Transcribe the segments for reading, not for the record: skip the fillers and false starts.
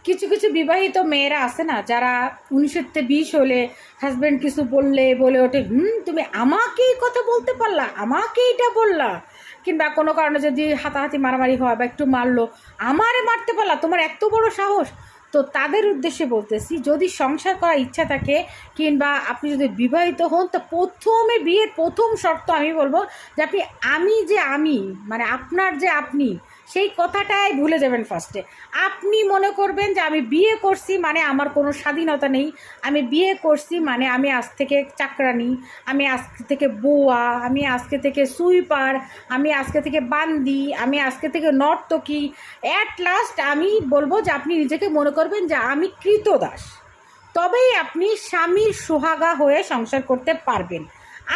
কিছু কিছু বিবাহিত মেয়েরা আছে না, যারা 19-20 হলে হাজব্যান্ড কিছু বলে ওঠে, তুমি আমাকে এই কথা বলতে পারলা, আমাকে এটা বললা, কিংবা কোনো কারণে যদি হাতাহাতি মারামারি হয় বা একটু মারলো, আমারে মারতে পারলা, তোমার এত বড় সাহস। তো তাদের উদ্দেশ্যে বলতেছি, যদি সংসার করার ইচ্ছা থাকে কিংবা আপনি যদি বিবাহিত হন, তো প্রথমে বিয়ের প্রথম শর্ত আমি বলবো যে আমি মানে আপনার যে আপনি, সেই কথাটাই ভুলে যাবেন ফার্স্টে। আপনি মনে করবেন যে আমি বিয়ে করছি মানে আমার কোনো স্বাধীনতা নেই, আমি বিয়ে করছি মানে আমি আজ থেকে চাকরানি, আমি আজকে থেকে বুয়া, আমি আজকে থেকে সুইপার, আমি আজকে থেকে বান্দি, আমি আজকে থেকে নর্তকী। অ্যাট লাস্ট আমি বলবো যে আপনি নিজেকে মনে করবেন যে আমি কৃতদাস, তবেই আপনি স্বামীর সোহাগা হয়ে সংসার করতে পারবেন।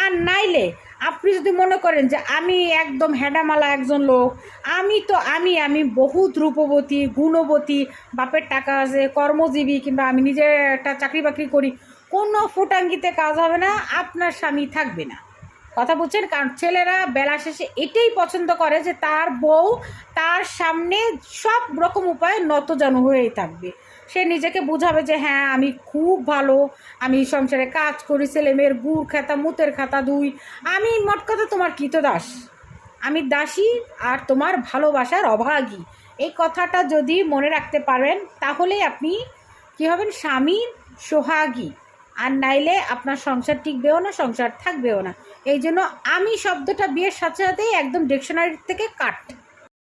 আর নাইলে আপনি যদি মনে করেন যে আমি একদম হেডামালা একজন লোক, আমি বহুত রূপবতী গুণবতী, বাপের টাকা আছে, কর্মজীবী, কিংবা আমি নিজে একটা চাকরি বাকরি করি, কোনো ফুটাঙ্গিতে কাজ হবে না, আপনার স্বামী থাকবে না। কথা বলছেন? কারণ ছেলেরা বেলা শেষে এটাই পছন্দ করে যে তার বউ তার সামনে সব রকম উপায়ে নতজানু হয়েই থাকবে। সে নিজেকে বুঝাবে যে হ্যাঁ আমি খুব ভালো, আমি সংসারে কাজ করি, ছেলে মেয়ের গুড় খাতা মুতের খাতা দুই, আমি মোট কথা তোমার কৃতদাস, আমি দাসী আর তোমার ভালোবাসার অভাগী। এই কথাটা যদি মনে রাখতে পারেন, তাহলেই আপনি কী হবেন, স্বামীর সোহাগী। আর নাইলে আপনার সংসার টিকবেও না, সংসার থাকবেও না। এই জন্য আমি শব্দটা বিয়ের সাথে সাথেই একদম ডিকশনারি থেকে কাট।